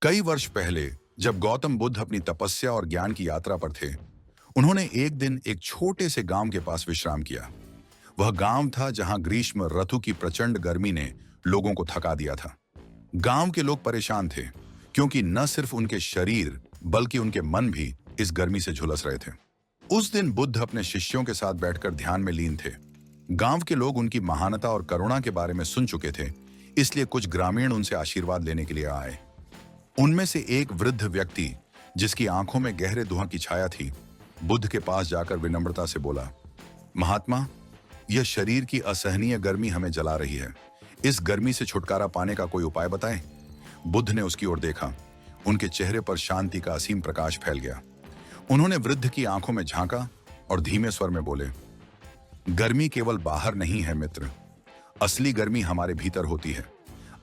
कई वर्ष पहले जब गौतम बुद्ध अपनी तपस्या और ज्ञान की यात्रा पर थे, उन्होंने एक दिन एक छोटे से गांव के पास विश्राम किया। वह गांव था जहां ग्रीष्म ऋतु की प्रचंड गर्मी ने लोगों को थका दिया था। गांव के लोग परेशान थे क्योंकि न सिर्फ उनके शरीर बल्कि उनके मन भी इस गर्मी से झुलस रहे थे। उस दिन बुद्ध अपने शिष्यों के साथ बैठकर ध्यान में लीन थे। गांव के लोग उनकी महानता और करुणा के बारे में सुन चुके थे, इसलिए कुछ ग्रामीण उनसे आशीर्वाद लेने के लिए आए। उनमें से एक वृद्ध व्यक्ति, जिसकी आंखों में गहरे दुआ की छाया थी, बुद्ध के पास जाकर विनम्रता से बोला, महात्मा, यह शरीर की असहनीय गर्मी हमें जला रही है। इस गर्मी से छुटकारा पाने का कोई उपाय बताएं। बुद्ध ने उसकी ओर देखा। उनके चेहरे पर शांति का असीम प्रकाश फैल गया। उन्होंने वृद्ध की आंखों में झांका और धीमे स्वर में बोले, गर्मी केवल बाहर नहीं है मित्र, असली गर्मी हमारे भीतर होती है।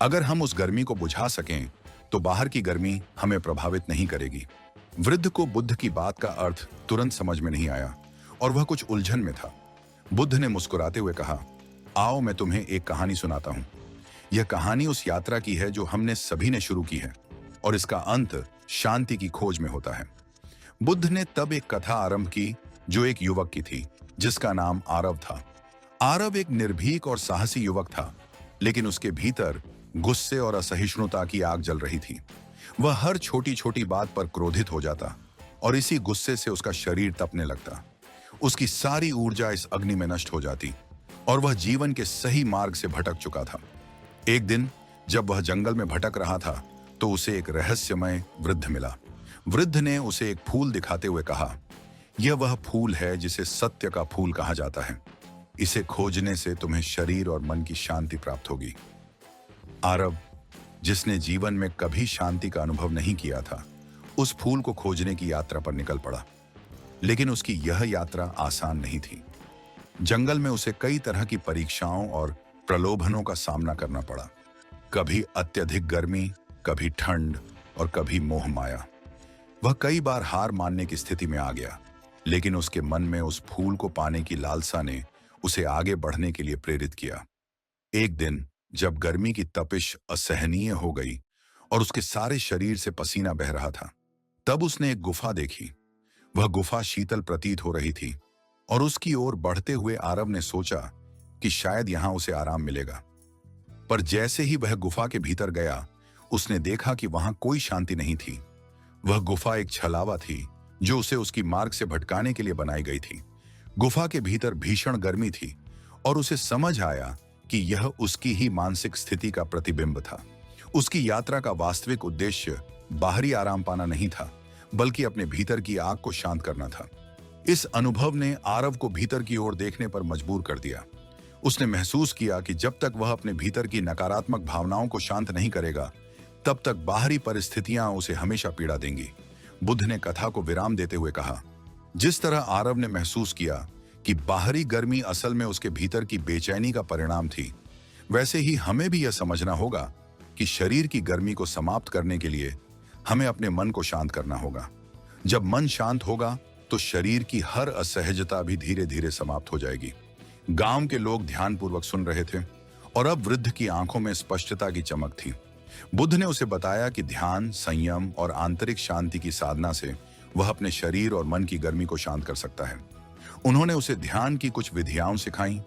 अगर हम उस गर्मी को बुझा सकें तो बाहर की गर्मी हमें प्रभावित नहीं करेगी। वृद्ध को बुद्ध की बात का अर्थ तुरंत समझ में नहीं आया और वह कुछ उलझन में था। बुद्ध ने मुस्कुराते हुए कहा, आओ मैं तुम्हें एक कहानी सुनाता हूं। यह कहानी उस यात्रा की है जो हमने सभी ने शुरू की है और इसका अंत शांति की खोज में होता है। बुद्ध ने तब एक कथा आरंभ की जो एक युवक की थी, जिसका नाम आरव था। आरव एक निर्भीक और साहसी युवक था, लेकिन उसके भीतर गुस्से और असहिष्णुता की आग जल रही थी। वह हर छोटी छोटी बात पर क्रोधित हो जाता और इसी गुस्से से उसका शरीर तपने लगता। उसकी सारी ऊर्जा इस अग्नि में नष्ट हो जाती और वह जीवन के सही मार्ग से भटक चुका था। एक दिन जब वह जंगल में भटक रहा था तो उसे एक रहस्यमय वृद्ध मिला। वृद्ध ने उसे एक फूल दिखाते हुए कहा, यह वह फूल है जिसे सत्य का फूल कहा जाता है। इसे खोजने से तुम्हें शरीर और मन की शांति प्राप्त होगी। आरव, जिसने जीवन में कभी शांति का अनुभव नहीं किया था, उस फूल को खोजने की यात्रा पर निकल पड़ा। लेकिन उसकी यह यात्रा आसान नहीं थी। जंगल में उसे कई तरह की परीक्षाओं और प्रलोभनों का सामना करना पड़ा। कभी अत्यधिक गर्मी, कभी ठंड और कभी मोह माया। वह कई बार हार मानने की स्थिति में आ गया, लेकिन उसके मन में उस फूल को पाने की लालसा ने उसे आगे बढ़ने के लिए प्रेरित किया। एक दिन जब गर्मी की तपिश असहनीय हो गई और उसके सारे शरीर से पसीना बह रहा था, तब उसने एक गुफा देखी। वह गुफा शीतल प्रतीत हो रही थी और उसकी ओर बढ़ते हुए आरव ने सोचा कि शायद यहां उसे आराम मिलेगा। पर जैसे ही वह गुफा के भीतर गया, उसने देखा कि वहां कोई शांति नहीं थी। वह गुफा एक छलावा थी जो उसे उसकी मार्ग से भटकाने के लिए बनाई गई थी। गुफा के भीतर भीषण गर्मी थी और उसे समझ आया कि यह उसकी ही मानसिक स्थिति का प्रतिबिंब था। उसकी यात्रा का वास्तविक उद्देश्य बाहरी आराम पाना नहीं था, बल्कि अपने भीतर की आग को शांत करना था। इस अनुभव ने आरव को भीतर की ओर देखने पर मजबूर कर दिया। उसने महसूस किया कि जब तक वह अपने भीतर की नकारात्मक भावनाओं को शांत नहीं करेगा, तब तक बाहरी परिस्थितियां उसे हमेशा पीड़ा देंगी। बुद्ध ने कथा को विराम देते हुए कहा, जिस तरह आरव ने महसूस किया कि बाहरी गर्मी असल में उसके भीतर की बेचैनी का परिणाम थी, वैसे ही हमें भी यह समझना होगा कि शरीर की गर्मी को समाप्त करने के लिए हमें अपने मन को शांत करना होगा। जब मन शांत होगा तो शरीर की हर असहजता भी धीरे धीरे समाप्त हो जाएगी। गांव के लोग ध्यानपूर्वक सुन रहे थे और अब वृद्ध की आंखों में स्पष्टता की चमक थी। बुद्ध ने उसे बताया कि ध्यान, संयम और आंतरिक शांति की साधना से वह अपने शरीर और मन की गर्मी को शांत कर सकता है। उन्होंने उसे ध्यान की कुछ विधियां सिखाई,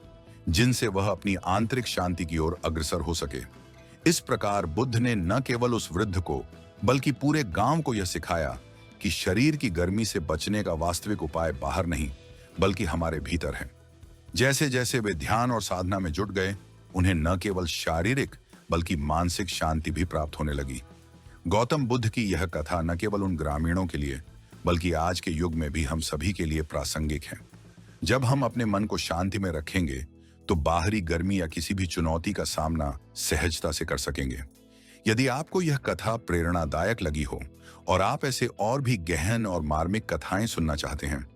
जिनसे वह अपनी आंतरिक शांति की ओर अग्रसर हो सके। इस प्रकार बुद्ध ने न केवल उस वृद्ध को बल्कि पूरे गांव को यह सिखाया कि शरीर की गर्मी से बचने का वास्तविक उपाय बाहर नहीं, बल्कि हमारे भीतर है। जैसे जैसे वे ध्यान और साधना में जुट गए, उन्हें न केवल शारीरिक बल्कि मानसिक शांति भी प्राप्त होने लगी। गौतम बुद्ध की यह कथा न केवल उन ग्रामीणों के लिए बल्कि आज के युग में भी हम सभी के लिए प्रासंगिक है। जब हम अपने मन को शांति में रखेंगे तो बाहरी गर्मी या किसी भी चुनौती का सामना सहजता से कर सकेंगे। यदि आपको यह कथा प्रेरणादायक लगी हो और आप ऐसे और भी गहन और मार्मिक कथाएं सुनना चाहते हैं,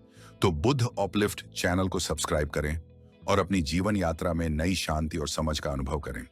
तो बुद्ध अपलिफ्ट चैनल को सब्सक्राइब करें और अपनी जीवन यात्रा में नई शांति और समझ का अनुभव करें।